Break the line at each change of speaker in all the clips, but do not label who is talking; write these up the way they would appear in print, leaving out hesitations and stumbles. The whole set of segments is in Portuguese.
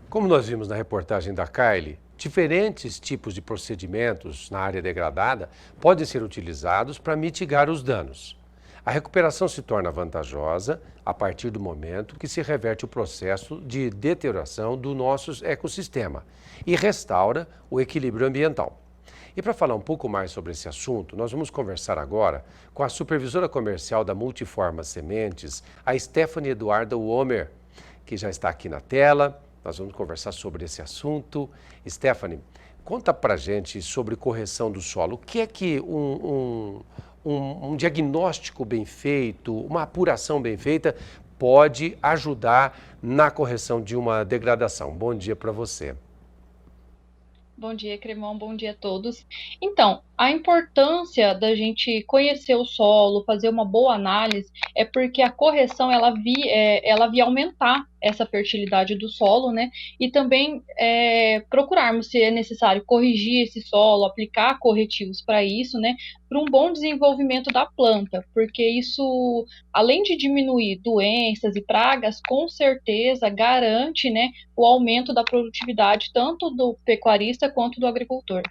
Como nós vimos na reportagem da Kylie, diferentes tipos de procedimentos na área degradada podem ser utilizados para mitigar os danos. A recuperação se torna vantajosa a partir do momento que se reverte o processo de deterioração do nosso ecossistema e restaura o equilíbrio ambiental. E para falar um pouco mais sobre esse assunto, nós vamos conversar agora com a supervisora comercial da Multiforma Sementes, a Stephanie Eduarda Womer, que já está aqui na tela. Nós vamos conversar sobre esse assunto. Stephanie, conta pra gente sobre correção do solo. O que é que um diagnóstico bem feito, uma apuração bem feita, pode ajudar na correção de uma degradação? Bom dia para você.
Bom dia, Cremão, bom dia a todos. Então, a importância da gente conhecer o solo, fazer uma boa análise, é porque a correção ela via aumentar essa fertilidade do solo, né? E também procurarmos, se é necessário, corrigir esse solo, aplicar corretivos para isso, né? Para um bom desenvolvimento da planta, porque isso, além de diminuir doenças e pragas, com certeza garante, né, o aumento da produtividade tanto do pecuarista quanto do agricultor.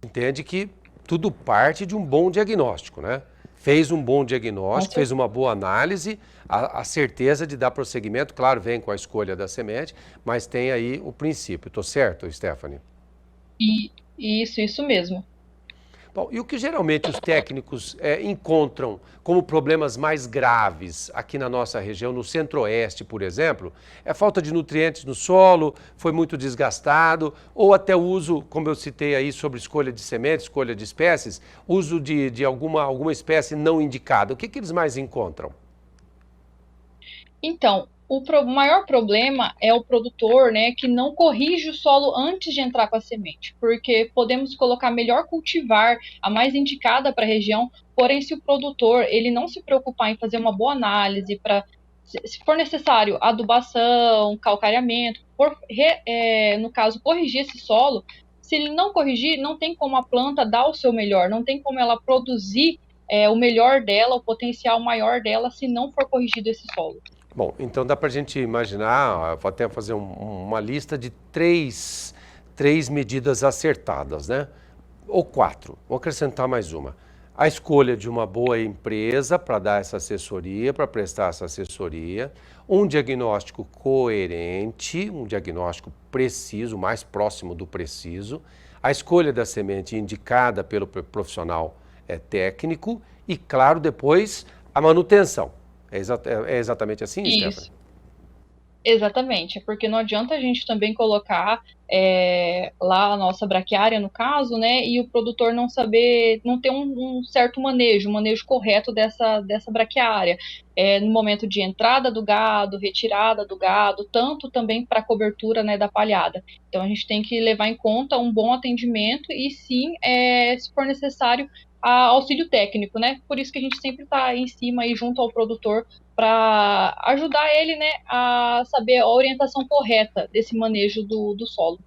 Entende que tudo parte de um bom diagnóstico, né? Fez um bom diagnóstico, fez uma boa análise, a certeza de dar prosseguimento, claro, vem com a escolha da semente, mas tem aí o princípio. Estou certo, Stephanie?
Isso mesmo.
Bom, e o que geralmente os técnicos encontram como problemas mais graves aqui na nossa região, no centro-oeste, por exemplo, é falta de nutrientes no solo, foi muito desgastado, ou até o uso, como eu citei aí sobre escolha de sementes, escolha de espécies, uso de alguma espécie não indicada. O que eles mais encontram?
Então, o maior problema é o produtor, né, que não corrige o solo antes de entrar com a semente, porque podemos colocar melhor cultivar, a mais indicada para a região, porém se o produtor ele não se preocupar em fazer uma boa análise para, se for necessário, adubação, calcareamento, no caso, corrigir esse solo, se ele não corrigir, não tem como a planta dar o seu melhor, não tem como ela produzir o melhor dela, o potencial maior dela, se não for corrigido esse solo.
Bom, então dá para a gente imaginar, vou até fazer uma lista de três medidas acertadas, né? Ou quatro, vou acrescentar mais uma. A escolha de uma boa empresa para dar essa assessoria, para prestar essa assessoria, um diagnóstico coerente, um diagnóstico preciso, mais próximo do preciso, a escolha da semente indicada pelo profissional técnico e, claro, depois a manutenção. É exatamente assim,
Isso.
Stephanie?
Exatamente, porque não adianta a gente também colocar lá a nossa braquiária, no caso, né, e o produtor não saber, não ter um certo manejo, um manejo correto dessa braquiária, no momento de entrada do gado, retirada do gado, tanto também para a cobertura, né, da palhada. Então a gente tem que levar em conta um bom atendimento e sim, se for necessário, auxílio técnico, né? Por isso que a gente sempre está em cima e junto ao produtor para ajudar ele, né, a saber a orientação correta desse manejo do solo.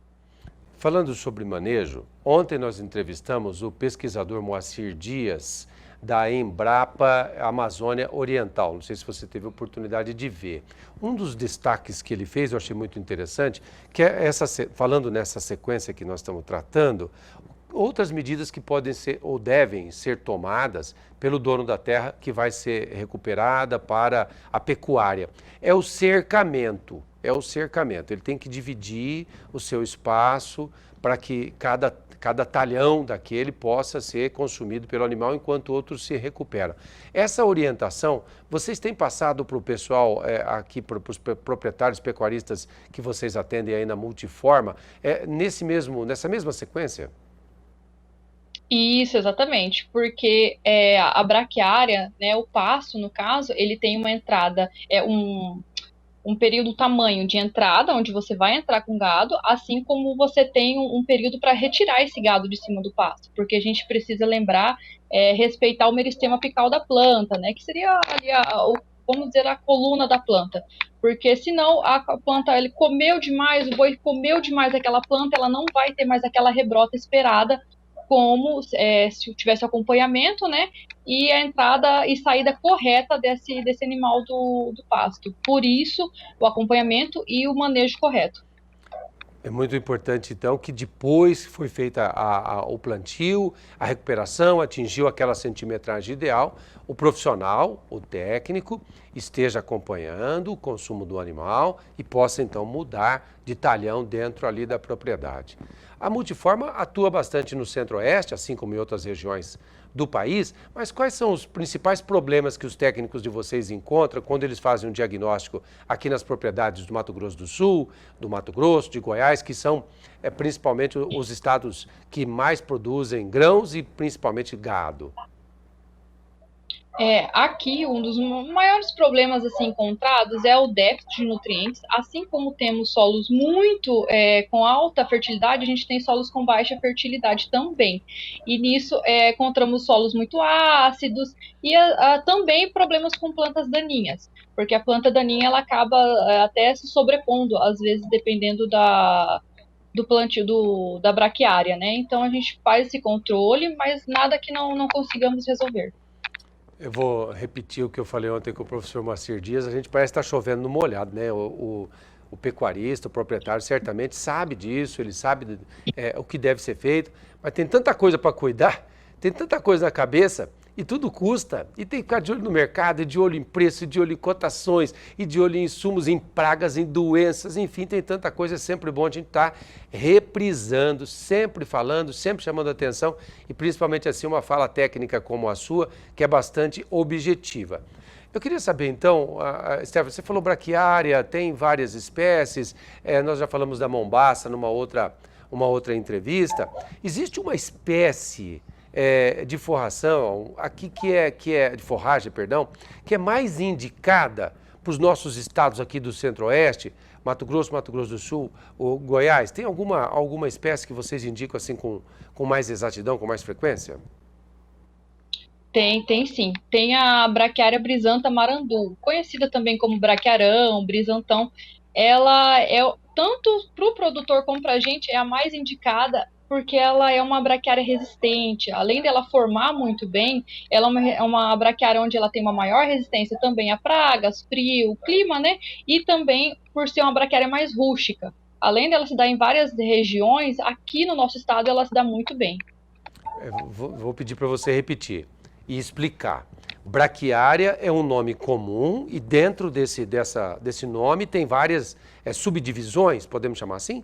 Falando sobre manejo, ontem nós entrevistamos o pesquisador Moacir Dias, da Embrapa Amazônia Oriental. Não sei se você teve a oportunidade de ver. Um dos destaques que ele fez, eu achei muito interessante, que é falando nessa sequência que nós estamos tratando, outras medidas que podem ser ou devem ser tomadas pelo dono da terra que vai ser recuperada para a pecuária. É o cercamento. Ele tem que dividir o seu espaço para que cada talhão daquele possa ser consumido pelo animal enquanto outros se recuperam. Essa orientação, vocês têm passado para o pessoal aqui, para os proprietários pecuaristas que vocês atendem aí na Multiforma, nessa mesma sequência?
Isso, exatamente, porque a braquiária, né, o pasto, no caso, ele tem uma entrada, um período tamanho de entrada, onde você vai entrar com gado, assim como você tem um período para retirar esse gado de cima do pasto, porque a gente precisa lembrar, respeitar o meristema apical da planta, né, que seria ali vamos dizer, a coluna da planta, porque senão a planta ele comeu demais, o boi comeu demais aquela planta, ela não vai ter mais aquela rebrota esperada como se tivesse acompanhamento, né? E a entrada e saída correta desse animal do pasto. Por isso, o acompanhamento e o manejo correto.
É muito importante, então, que depois que foi feita o plantio, a recuperação, atingiu aquela centimetragem ideal, o profissional, o técnico, esteja acompanhando o consumo do animal e possa, então, mudar de talhão dentro ali da propriedade. A Multiforma atua bastante no Centro-Oeste, assim como em outras regiões do país, mas quais são os principais problemas que os técnicos de vocês encontram quando eles fazem um diagnóstico aqui nas propriedades do Mato Grosso do Sul, do Mato Grosso, de Goiás, que são principalmente os estados que mais produzem grãos e principalmente gado?
Aqui, um dos maiores problemas assim, encontrados é o déficit de nutrientes. Assim como temos solos com alta fertilidade, a gente tem solos com baixa fertilidade também. E nisso encontramos solos muito ácidos e também problemas com plantas daninhas, porque a planta daninha ela acaba até se sobrepondo, às vezes, dependendo do plantio da braquiária, né? Então a gente faz esse controle, mas nada que não consigamos resolver.
Eu vou repetir o que eu falei ontem com o professor Moacir Dias, a gente parece estar chovendo no molhado, né? O pecuarista, o proprietário, certamente sabe disso, ele sabe o que deve ser feito, mas tem tanta coisa para cuidar, tem tanta coisa na cabeça, e tudo custa, e tem que ficar de olho no mercado, e de olho em preço, e de olho em cotações, e de olho em insumos, em pragas, em doenças, enfim, tem tanta coisa, é sempre bom a gente estar reprisando, sempre falando, sempre chamando a atenção, e principalmente assim uma fala técnica como a sua, que é bastante objetiva. Eu queria saber então, Stephanie, você falou braquiária, tem várias espécies, nós já falamos da mombaça numa outra entrevista. Existe uma espécie de forração, aqui que é de forragem, perdão, que é mais indicada para os nossos estados aqui do Centro-Oeste, Mato Grosso do Sul, ou Goiás? Tem alguma espécie que vocês indicam assim com mais exatidão, com mais frequência?
Tem sim. Tem a braquiária brisanta marandu, conhecida também como braquiarão, brisantão. Ela tanto para o produtor como para a gente, é a mais indicada porque ela é uma braquiária resistente. Além dela formar muito bem, ela é uma braquiária onde ela tem uma maior resistência também a pragas, frio, clima, né? E também por ser uma braquiária mais rústica. Além dela se dar em várias regiões, aqui no nosso estado ela se dá muito bem.
Vou pedir para você repetir e explicar. Braquiária é um nome comum e dentro desse nome tem várias subdivisões, podemos chamar assim?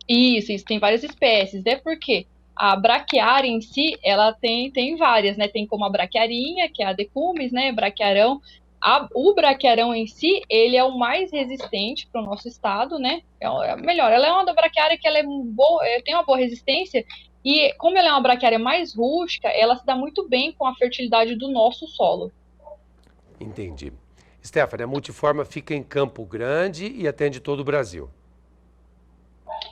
Isso, tem várias espécies, né? Porque a braquiária em si, ela tem várias, né? Tem como a braquiarinha, que é a decumis, né? Braquiarão. O braquiarão em si, ele é o mais resistente para o nosso estado, né? Melhor, ela é uma da braquiária que ela tem uma boa resistência e como ela é uma braquiária mais rústica, ela se dá muito bem com a fertilidade do nosso solo.
Entendi. Stephanie, a Multiforma fica em Campo Grande e atende todo o Brasil.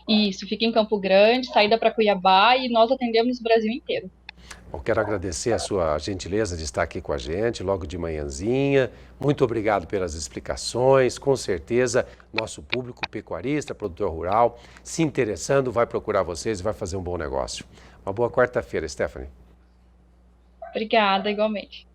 Isso, fica em Campo Grande, saída para Cuiabá e nós atendemos o Brasil inteiro.
Bom, quero agradecer a sua gentileza de estar aqui com a gente logo de manhãzinha. Muito obrigado pelas explicações. Com certeza, nosso público pecuarista, produtor rural, se interessando, vai procurar vocês e vai fazer um bom negócio. Uma boa quarta-feira, Stephanie.
Obrigada, igualmente.